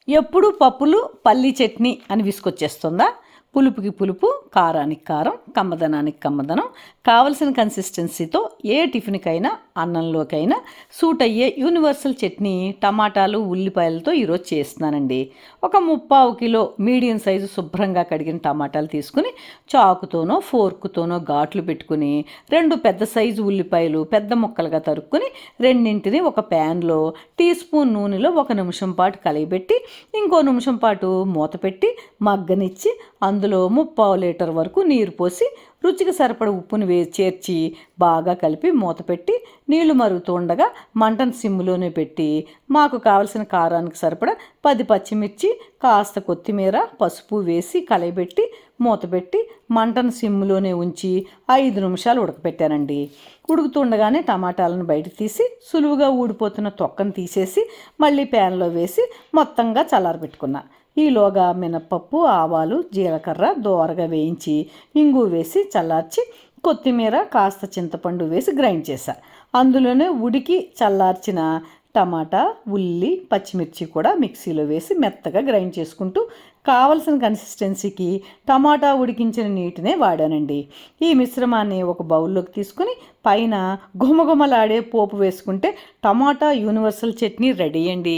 ఎప్పుడు పప్పులు పల్లి చట్నీ అని విసుకొచ్చేస్తుందా? పులుపుకి పులుపు, కారానికి కారం, కమ్మదనానికి కమ్మదనం, కావలసిన కన్సిస్టెన్సీతో ఏ టిఫిన్కైనా అన్నంలోకైనా సూట్ అయ్యే యూనివర్సల్ చట్నీ టమాటాలు ఉల్లిపాయలతో ఈరోజు చేస్తున్నానండి. ఒక 3/4 కిలో మీడియం సైజు శుభ్రంగా కడిగిన టమాటాలు తీసుకుని చాకుతోనో ఫోర్కుతోనో ఘాట్లు పెట్టుకుని 2 పెద్ద సైజు ఉల్లిపాయలు పెద్ద ముక్కలుగా తరుక్కుని రెండింటిని ఒక ప్యాన్లో టీ స్పూన్ నూనెలో 1 నిమిషం పాటు కలయబెట్టి ఇంకో నిమిషం పాటు మూత పెట్టి మగ్గనిచ్చి అందులో 3/4 లీటర్ వరకు నీరు పోసి రుచికి సరిపడ ఉప్పుని చేర్చి బాగా కలిపి మూత పెట్టి నీళ్లు మరుగుతూ ఉండగా మంటను సిమ్లోనే పెట్టి మాకు కావలసిన కారానికి సరిపడ 10 పచ్చిమిర్చి కాస్త కొత్తిమీర పసుపు వేసి కలయబెట్టి మూత పెట్టి మంటను సిమ్లోనే ఉంచి 5 నిమిషాలు ఉడకపెట్టానండి. ఉడుకుతుండగానే టమాటాలను బయటకు తీసి సులువుగా ఊడిపోతున్న తొక్కను తీసేసి మళ్ళీ ప్యాన్లో వేసి మొత్తంగా చల్లారబెట్టుకున్నా. ఈలోగా మినప్పప్పు, ఆవాలు, జీలకర్ర దోరగా వేయించి ఇంగు వేసి చల్లార్చి కొత్తిమీర కాస్త చింతపండు వేసి గ్రైండ్ చేశా. అందులోనే ఉడికి చల్లార్చిన టమాటా, ఉల్లి, పచ్చిమిర్చి కూడా మిక్సీలో వేసి మెత్తగా గ్రైండ్ చేసుకుంటూ కావలసిన కన్సిస్టెన్సీకి టమాటా ఉడికించిన నీటినే వాడానండి. ఈ మిశ్రమాన్ని ఒక బౌల్లోకి తీసుకుని పైన గుమగుమలాడే పోపు వేసుకుంటే టమాటా యూనివర్సల్ చట్నీ రెడీ అండి.